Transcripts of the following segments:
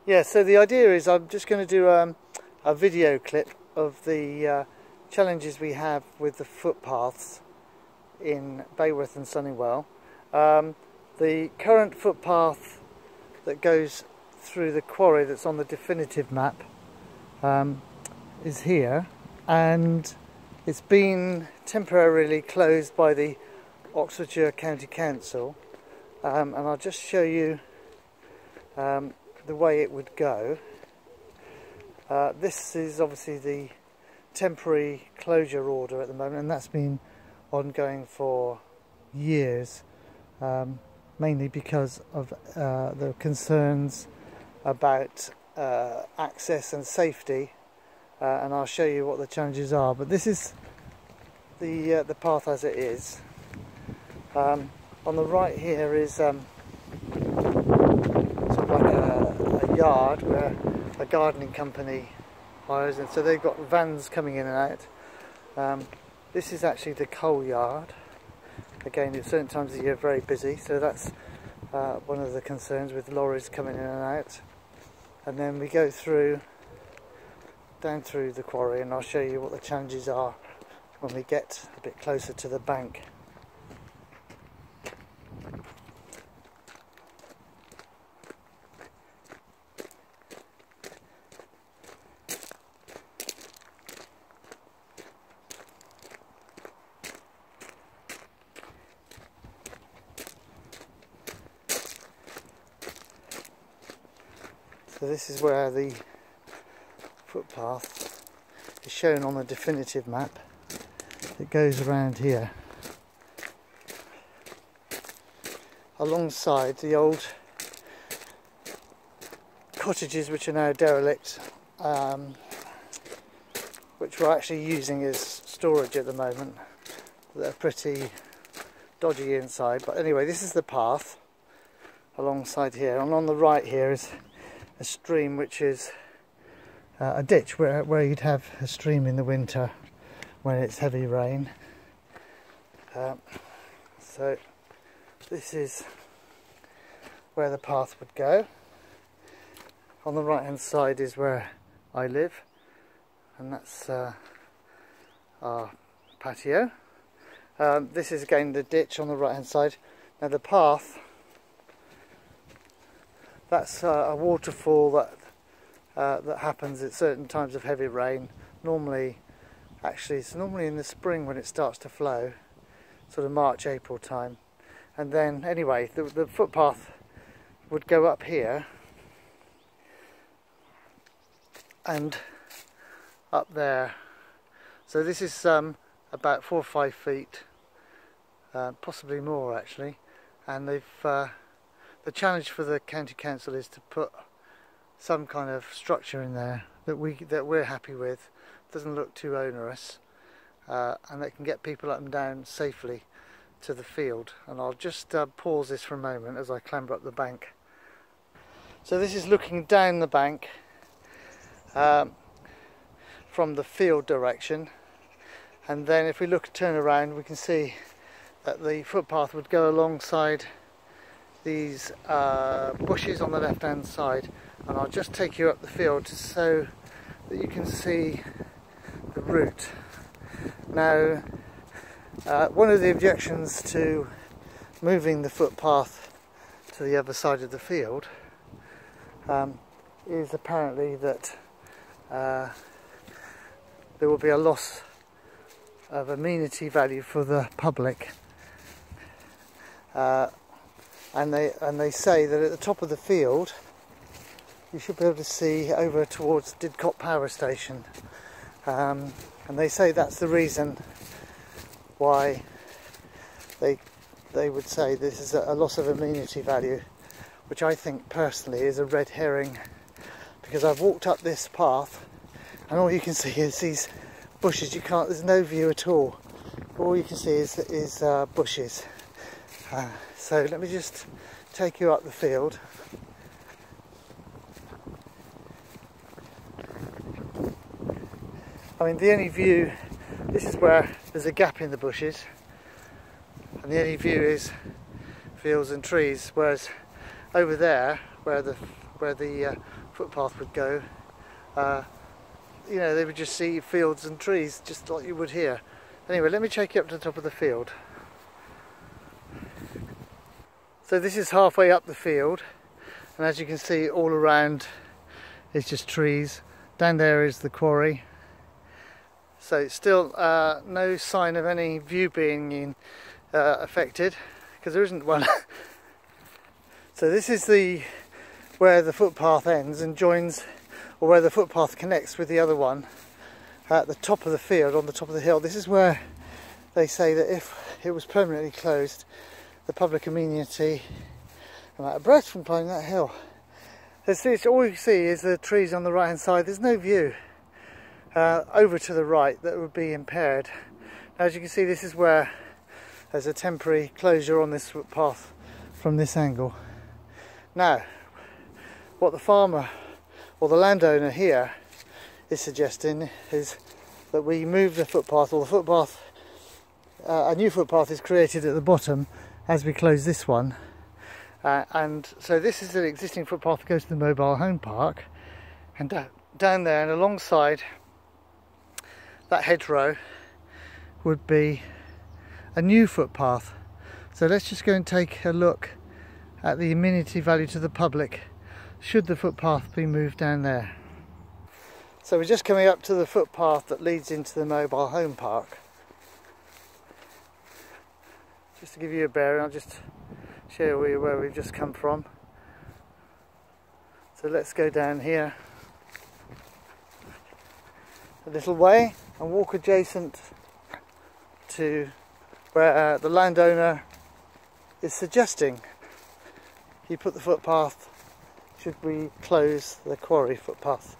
Yeah, so the idea is I'm just going to do a video clip of the challenges we have with the footpaths in Bayworth and Sunnywell. The current footpath that goes through the quarry that's on the definitive map is here, and it's been temporarily closed by the Oxfordshire County Council, and I'll just show you the way it would go. This is obviously the temporary closure order at the moment, and that's been ongoing for years, mainly because of the concerns about access and safety, and I'll show you what the challenges are. But this is the path as it is. On the right here is sort of like a yard where a gardening company hires, and so they've got vans coming in and out. This is actually the coal yard. Again, at certain times of the year very busy, so that's one of the concerns with lorries coming in and out. And then we go down through the quarry, and I'll show you what the challenges are when we get a bit closer to the bank. So this is where the footpath is shown on the definitive map. It goes around here, alongside the old cottages which are now derelict, which we're actually using as storage at the moment. They're pretty dodgy inside, but anyway, this is the path alongside here, and on the right here is a stream, which is a ditch where you'd have a stream in the winter when it's heavy rain. So this is where the path would go. On the right hand side is where I live, and that's our patio. This is again the ditch on the right hand side. Now the path, that's a waterfall that happens at certain times of heavy rain. Actually it's normally in the spring when it starts to flow, sort of March, April time. And then anyway, the footpath would go up here and up there. So this is about 4 or 5 feet, possibly more actually, and the challenge for the county council is to put some kind of structure in there that we're happy with, doesn't look too onerous, and that can get people up and down safely to the field. And I'll just pause this for a moment as I clamber up the bank. So this is looking down the bank from the field direction, and then if we turn around, we can see that the footpath would go alongside these bushes on the left hand side, and I'll just take you up the field so that you can see the route. Now one of the objections to moving the footpath to the other side of the field is apparently that there will be a loss of amenity value for the public. And they say that at the top of the field you should be able to see over towards Didcot Power Station, and they say that's the reason why they would say this is a loss of amenity value, which I think personally is a red herring, because I've walked up this path and all you can see is these bushes. There's no view at all. All you can see is bushes. So let me just take you up the field. I mean, the only view, this is where there's a gap in the bushes, and the only view is fields and trees, whereas over there where the footpath would go, you know, they would just see fields and trees just like you would here. Anyway, let me take you up to the top of the field. So this is halfway up the field, and as you can see, all around is just trees. Down there is the quarry. So still no sign of any view being affected, because there isn't one. So this is where the footpath ends and joins, or where the footpath connects with the other one at the top of the field, on the top of the hill. This is where they say that if it was permanently closed, the public amenity, I'm out of breath from climbing that hill. All you see is the trees on the right hand side. There's no view over to the right that would be impaired. Now, as you can see, this is where there's a temporary closure on this footpath from this angle. Now, what the farmer or the landowner here is suggesting is that we move the footpath, or the footpath, a new footpath is created at the bottom as we close this one. And so this is an existing footpath that goes to the mobile home park, and down there and alongside that hedgerow would be a new footpath. So let's just go and take a look at the amenity value to the public should the footpath be moved down there. So we're just coming up to the footpath that leads into the mobile home park. Just to give you a bearing, I'll just show you where we've just come from. So let's go down here a little way and walk adjacent to where the landowner is suggesting he put the footpath should we close the quarry footpath.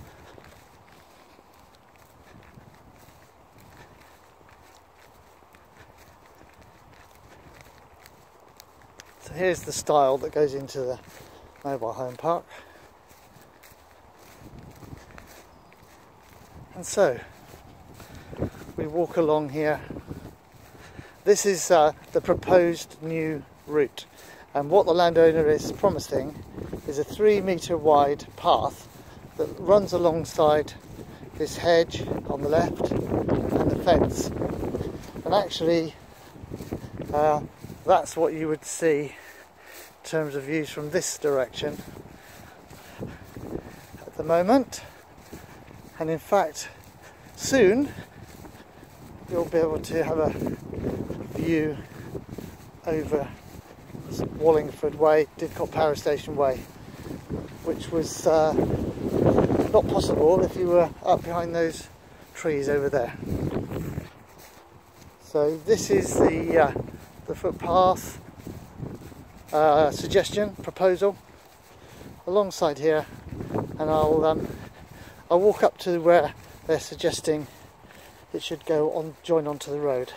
So here's the stile that goes into the mobile home park. And so we walk along here. This is the proposed new route, and what the landowner is promising is a 3-metre wide path that runs alongside this hedge on the left and the fence. And actually that's what you would see in terms of views from this direction at the moment. And in fact, soon you'll be able to have a view over Wallingford Way, Didcot Power Station Way, which was not possible if you were up behind those trees over there. So this is the footpath suggestion, proposal alongside here, and I'll walk up to where they're suggesting it should go on, join onto the road.